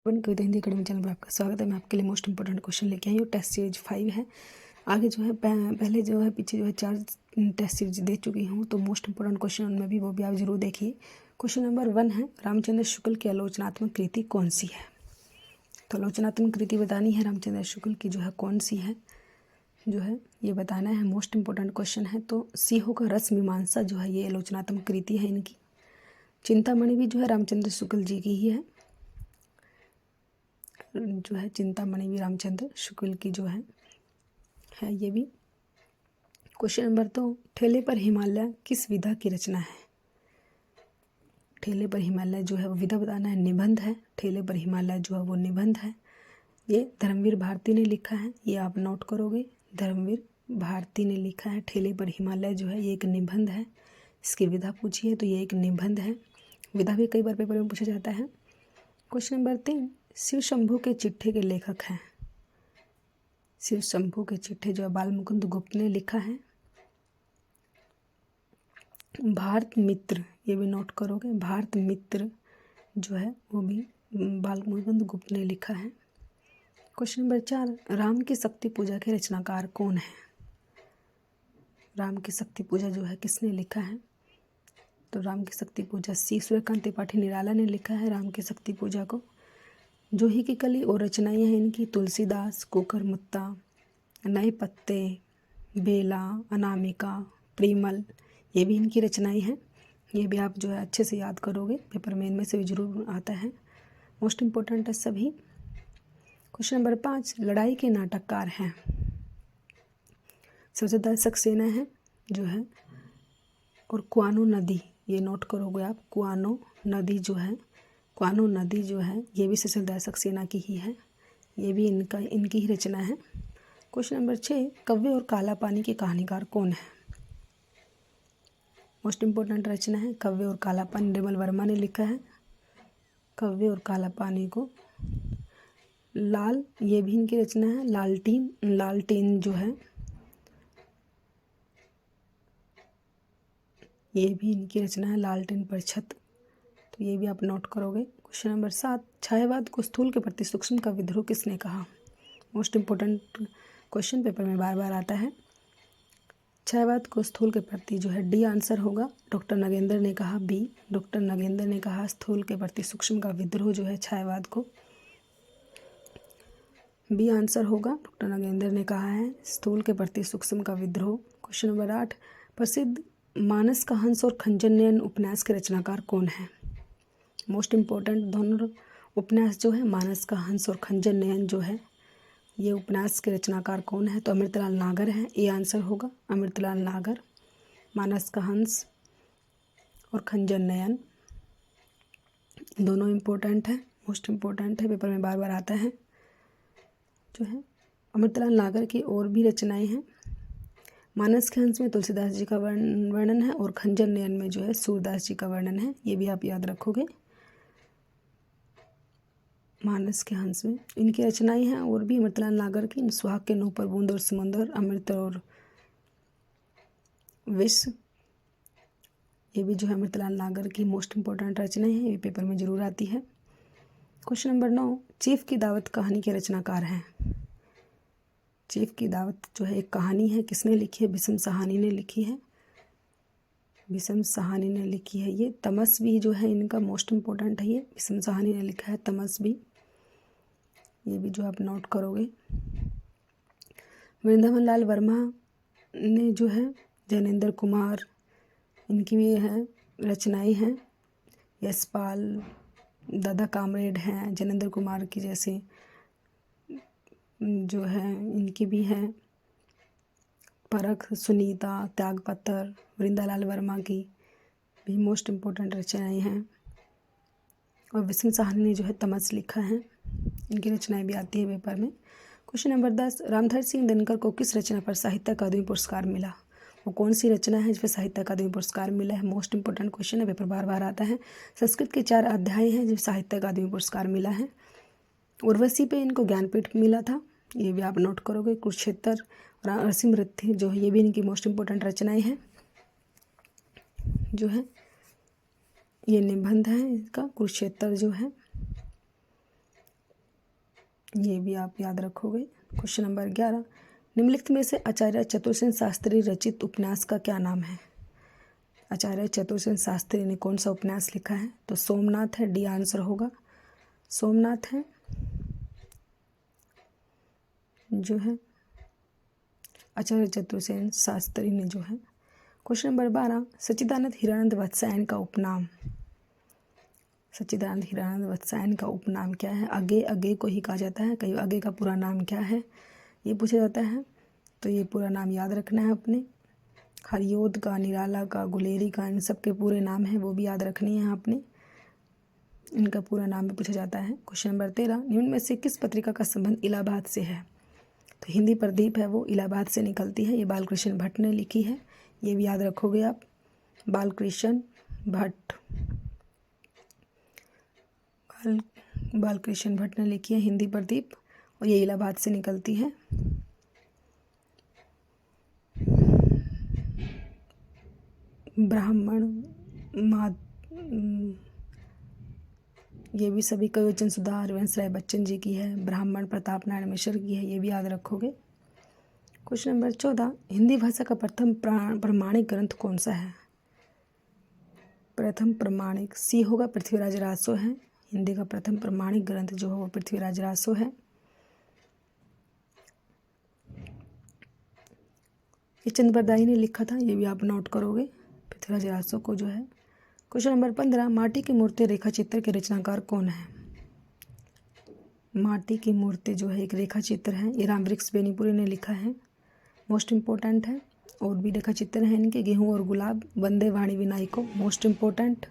कविता Hindi academy channel पर आपका स्वागत है। मैं आपके लिए मोस्ट इंपॉर्टेंट क्वेश्चन लेके आई हूँ। टेस्ट सीरीज 5 है। आगे जो है पहले जो है पीछे जो है 4 टेस्ट सीरीज दे चुकी हूँ, तो मोस्ट इंपॉर्टेंट क्वेश्चन उनमें भी वो भी आप जरूर देखिए। क्वेश्चन नंबर 1 है, रामचंद्र शुक्ल की आलोचनात्मक कृति कौन सी है। तो आलोचनात्मक कृति बतानी है रामचंद्र शुक्ल की जो है कौन सी है, जो है ये बताना है। मोस्ट इंपॉर्टेंट क्वेश्चन है। तो सीहो का रस मीमांसा जो है ये आलोचनात्मक कृति है इनकी। चिंतामणि भी जो है रामचंद्र शुक्ल जी की ही है, जो है चिंतामणि भी रामचंद्र शुक्ल की जो है ये भी। क्वेश्चन नंबर 2, ठेले पर हिमालय किस विधा की रचना है। ठेले पर हिमालय जो है वो विधा बताना है, निबंध है। ठेले पर हिमालय जो है वो निबंध है। ये धर्मवीर भारती ने लिखा है, ये आप नोट करोगे। धर्मवीर भारती ने लिखा है ठेले पर हिमालय जो है ये एक निबंध है। इसकी विधा पूछी है तो ये एक निबंध है। विधा भी कई बार पेपर में पूछा जाता है। क्वेश्चन नंबर 3, शिव शंभू के चिट्ठे के लेखक हैं। शिव शंभू के चिट्ठे जो है बाल मुकुंद गुप्त ने लिखा है। भारत मित्र ये भी नोट करोगे, भारत मित्र जो है वो भी बाल मुकुंद गुप्त ने लिखा है। क्वेश्चन नंबर 4, राम की शक्ति पूजा के रचनाकार कौन है। राम की शक्ति पूजा जो है किसने लिखा है। तो राम की शक्ति पूजा सूर्यकांत त्रिपाठी निराला ने लिखा है। राम की शक्ति पूजा को जूही की कली और रचनाएं हैं इनकी, तुलसीदास, कुकर मुत्ता, नए पत्ते, बेला, अनामिका, प्रीमल, ये भी इनकी रचनाएं हैं। ये भी आप जो है अच्छे से याद करोगे, पेपर में इनमें से भी जरूर आता है। मोस्ट इम्पोर्टेंट है सभी। क्वेश्चन नंबर 5, लड़ाई के नाटककार हैं। सबसे सक्सेना है जो है, और कुआनो नदी ये नोट करोगे आप। कुआनो नदी जो है ये भी सचलदार सक्सेना की ही है। ये भी इनकी ही रचना है। क्वेश्चन नंबर 6, कव्य और काला पानी के कहानीकार कौन है। मोस्ट इम्पोर्टेंट रचना है कव्य और काला पानी, निर्मल वर्मा ने लिखा है। कव्य और काला पानी को लाल ये भी इनकी रचना है। लालटेन जो है ये भी इनकी रचना है, लालटेन पर छत, तो ये भी आप नोट करोगे। क्वेश्चन नंबर 7, छायावाद को स्थूल के प्रति सूक्ष्म का विद्रोह किसने कहा। मोस्ट इम्पोर्टेंट क्वेश्चन, पेपर में बार बार आता है। छायावाद को स्थूल के प्रति जो है डी आंसर होगा। डॉक्टर नगेंद्र ने कहा बी। डॉक्टर नगेंद्र ने कहा स्थूल के प्रति सूक्ष्म का विद्रोह जो है छायावाद को, बी आंसर होगा। डॉक्टर नगेंद्र ने कहा है स्थूल के प्रति सूक्ष्म का विद्रोह। क्वेश्चन नंबर 8, प्रसिद्ध मानस का हंस और खंजन नयन उपन्यास के रचनाकार कौन है। मोस्ट इम्पोर्टेंट दोनों उपन्यास जो है, मानस का हंस और खंजन नयन जो है ये उपन्यास के रचनाकार कौन है। तो अमृतलाल नागर है, ए आंसर होगा। अमृतलाल नागर, मानस का हंस और खंजन नयन दोनों इम्पोर्टेंट है, मोस्ट इम्पोर्टेंट है, पेपर में बार बार आता है जो है। अमृतलाल नागर की और भी रचनाएं हैं। मानस के हंस में तुलसीदास जी का वर्णन है और खंजन नयन में जो है सूरदास जी का वर्णन है। ये भी आप याद रखोगे। मानस के हंस में इनकी रचनाएं हैं और भी अमृतलाल नागर की, सुहाग के नौ पर बूंद और समुंदर, अमृत और विष, ये भी जो है अमृतलाल नागर की मोस्ट इम्पोर्टेंट रचनाएं हैं, ये पेपर में जरूर आती है। क्वेश्चन नंबर 9, चीफ की दावत कहानी के रचनाकार हैं। चीफ की दावत जो है एक कहानी है, किसने लिखी है। भीष्म साहनी ने लिखी है। भीष्म साहनी ने लिखी है। ये तमस्वी जो है इनका मोस्ट इम्पोर्टेंट है, ये भीष्म साहनी ने लिखा है तमस्वी, ये भी जो आप नोट करोगे। वृंदावन लाल वर्मा ने जो है, जैनेन्द्र कुमार इनकी भी है रचनाएं हैं। यशपाल, दादा कामरेड हैं जैनेन्द्र कुमार की जैसे जो है, इनकी भी है। परख, सुनीता, त्यागपत्र, वृंदालाल वर्मा की भी मोस्ट इम्पोर्टेंट रचनाएं हैं। और भीष्म साहनी ने जो है तमस लिखा है, इनकी रचनाएं भी आती है पेपर में। क्वेश्चन नंबर 10, रामधारी सिंह दिनकर को किस रचना पर साहित्य अकादमी पुरस्कार मिला। वो कौन सी रचना है जिस पर साहित्य अकादमी पुरस्कार मिला है। मोस्ट इम्पोर्टेंट क्वेश्चन है, पेपर बार बार आता है। संस्कृत के 4 अध्याय हैं जिस साहित्य अकादमी पुरस्कार मिला है। उर्वशी पे इनको ज्ञानपीठ मिला था, ये भी आप नोट करोगे। कुरुक्षेत्र और असीमृत्यु जो है ये भी इनकी मोस्ट इम्पोर्टेंट रचनाएं हैं जो है, ये निबंध है इसका कुरुक्षेत्र जो है। ये भी आप याद रखोगे। क्वेश्चन नंबर 11, निम्नलिखित में से आचार्य चतुर्सेन शास्त्री रचित उपन्यास का क्या नाम है? आचार्य चतुर्सेन शास्त्री ने कौन सा उपन्यास लिखा है? तो सोमनाथ है, डी आंसर होगा, सोमनाथ है जो है आचार्य चतुर्सेन शास्त्री ने जो है। क्वेश्चन नंबर 12, सच्चिदानंद हीरानंद वत्सायन का उपनाम, सच्चिदानंद हीरानंद वत्सायन का उपनाम क्या है? अगे, अगे को ही कहा जाता है, कई अगे का पूरा नाम क्या है ये पूछा जाता है, तो ये पूरा नाम याद रखना है अपने। हरियोद का, निराला का, गुलेरी का, इन सब के पूरे नाम हैं वो भी याद रखनी है आपने, इनका पूरा नाम भी पूछा जाता है। क्वेश्चन नंबर 13, निम्न में से किस पत्रिका का संबंध इलाहाबाद से है? तो हिंदी प्रदीप है वो इलाहाबाद से निकलती है, ये बालकृष्ण भट्ट ने लिखी है, ये भी याद रखोगे आप, बालकृष्ण भट्ट, बालकृष्ण भट्ट ने लिखी है हिंदी प्रदीप, और ये इलाहाबाद से निकलती है। ब्राह्मण ये भी सभी कविवचन सुधा हरिवंश राय बच्चन जी की है, ब्राह्मण प्रताप नारायण मिश्र की है, ये भी याद रखोगे। क्वेश्चन नंबर 14, हिंदी भाषा का प्रथम प्रमाणिक ग्रंथ कौन सा है? प्रथम प्रमाणिक सी होगा, पृथ्वीराज रासो है, हिंदी का प्रथम प्रमाणिक ग्रंथ जो है वो पृथ्वीराज रासो है। ये चंद्रबरदाई ने लिखा था, ये भी आप नोट करोगे, पृथ्वीराज रासो को जो है। क्वेश्चन नंबर 15, माटी की मूर्ति रेखा चित्र के रचनाकार कौन है? माटी की मूर्ति जो है एक रेखा चित्र है, ये रामवृक्ष बेनीपुरी ने लिखा है, मोस्ट इम्पोर्टेंट है। और भी रेखा चित्र हैं इनके, गेहूं और गुलाब, वंदे वाणी विनायको, मोस्ट इम्पोर्टेंट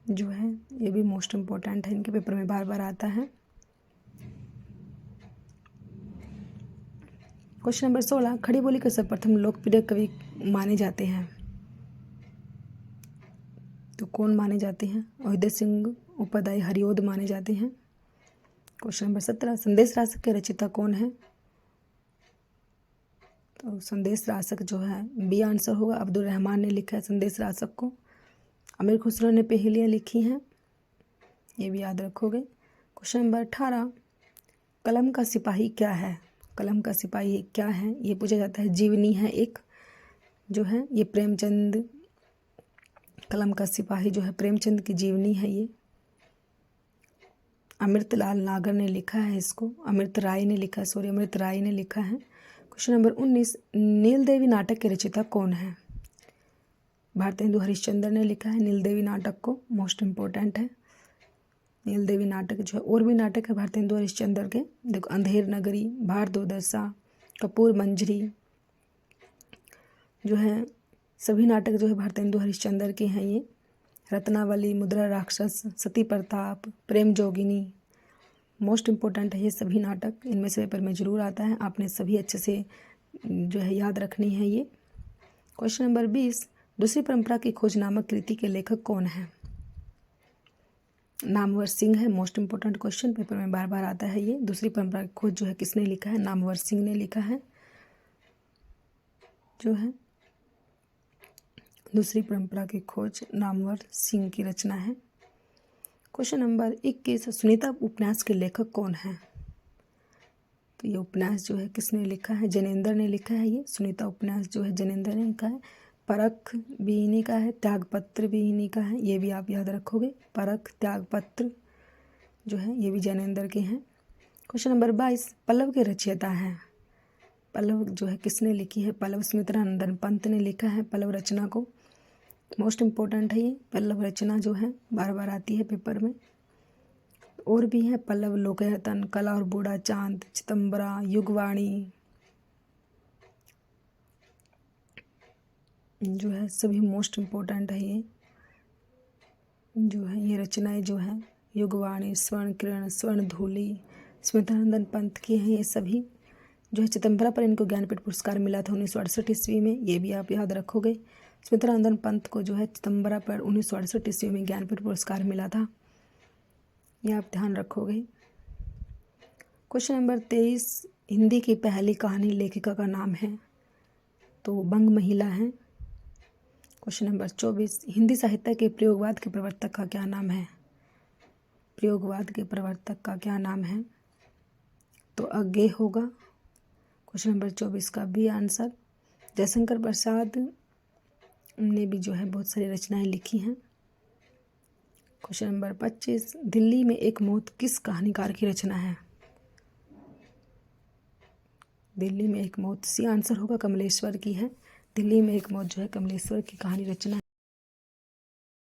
जो है, ये भी मोस्ट इम्पोर्टेंट है, इनके पेपर में बार बार आता है। क्वेश्चन नंबर 16, खड़ी बोली के सर्वप्रथम लोकप्रिय कवि माने जाते हैं, तो कौन माने जाते हैं? अयोध्या सिंह उपाध्याय हरिओद माने जाते हैं। क्वेश्चन नंबर 17, संदेश रासक के रचयिता कौन है? तो संदेश रासक जो है बी आंसर होगा, अब्दुल रहमान ने लिखा है संदेश रासक को। अमीर खुसरो ने पहेलियाँ लिखी हैं, ये भी याद रखोगे। क्वेश्चन नंबर 18, कलम का सिपाही क्या है? कलम का सिपाही क्या है ये पूछा जाता है, जीवनी है एक जो है, ये प्रेमचंद, कलम का सिपाही जो है प्रेमचंद की जीवनी है ये। अमृतलाल नागर ने लिखा है इसको, अमृत राय ने लिखा है, सॉरी अमृत राय ने लिखा है। क्वेश्चन नंबर 19, नील देवी नाटक के रचयिता कौन है? भारतेंदु हरिश्चंद्र ने लिखा है नील देवी नाटक को, मोस्ट इम्पोर्टेंट है नील देवी नाटक जो है। और भी नाटक है भारतेंदु हरिश्चंद्र के, देखो अंधेर नगरी, भार दुर्दशा, कपूर मंजरी जो है, सभी नाटक जो है भारतेंदु हरिश्चंद्र के हैं ये। रत्नावली, मुद्रा राक्षस, सती प्रताप, प्रेम जोगिनी, मोस्ट इम्पोर्टेंट है ये सभी नाटक, इनमें से पेपर में जरूर आता है, आपने सभी अच्छे से जो है याद रखनी है ये। क्वेश्चन नंबर 20, दूसरी परंपरा की खोज नामक कृति के लेखक कौन है? नामवर सिंह है, मोस्ट इम्पोर्टेंट क्वेश्चन, पेपर में बार बार आता है ये। दूसरी परंपरा की खोज जो है किसने लिखा है? नामवर सिंह ने लिखा है जो है, दूसरी परंपरा की खोज नामवर सिंह की रचना है। क्वेश्चन नंबर 21, सुनीता उपन्यास के लेखक कौन है? तो ये उपन्यास जो है किसने लिखा है? जैनेंद्र ने लिखा है ये, सुनीता उपन्यास जो है जैनेंद्र ने लिखा है। परख भी इन्हीं का है, त्यागपत्र भी इन्हीं का है, ये भी आप याद रखोगे, परख त्यागपत्र जो है ये भी जैनेंद्र के हैं। क्वेश्चन नंबर 22, पल्लव के रचयिता हैं, पल्लव जो है किसने लिखी है? पल्लव सुमित्रानंदन पंत ने लिखा है पल्लव रचना को, मोस्ट इम्पोर्टेंट है ये पल्लव रचना जो है, बार बार आती है पेपर में। और भी है पल्लव लोकयतन, कला और बूढ़ा चांद, चिदंबरा, युगवाणी जो है, सभी मोस्ट इम्पोर्टेंट है ये जो है, ये रचनाएं जो है युगवाणी, स्वर्ण किरण, स्वर्ण धूलि, स्मितानंदन पंत की हैं ये सभी जो है। चिदंबरा पर इनको ज्ञानपीठ पुरस्कार मिला था 1968 ईस्वी में, ये भी आप याद रखोगे। स्मितानंदन पंत को जो है चिदंबरा पर 1968 ईस्वी में ज्ञानपीठ पुरस्कार मिला था, ये आप ध्यान रखोगे। क्वेश्चन नंबर 23, हिंदी की पहली कहानी लेखिका का नाम है? तो बंग महिला है। क्वेश्चन नंबर 24, हिंदी साहित्य के प्रयोगवाद के प्रवर्तक का क्या नाम है? प्रयोगवाद के प्रवर्तक का क्या नाम है? तो अज्ञे होगा। क्वेश्चन नंबर 24 का बी आंसर। जयशंकर प्रसाद ने भी जो है बहुत सारी रचनाएं लिखी हैं। क्वेश्चन नंबर 25, दिल्ली में एक मौत किस कहानीकार की रचना है? दिल्ली में एक मौत सी आंसर होगा, कमलेश्वर की है। दिल्ली में एक मौत जो है कमलेश्वर की कहानी रचना है।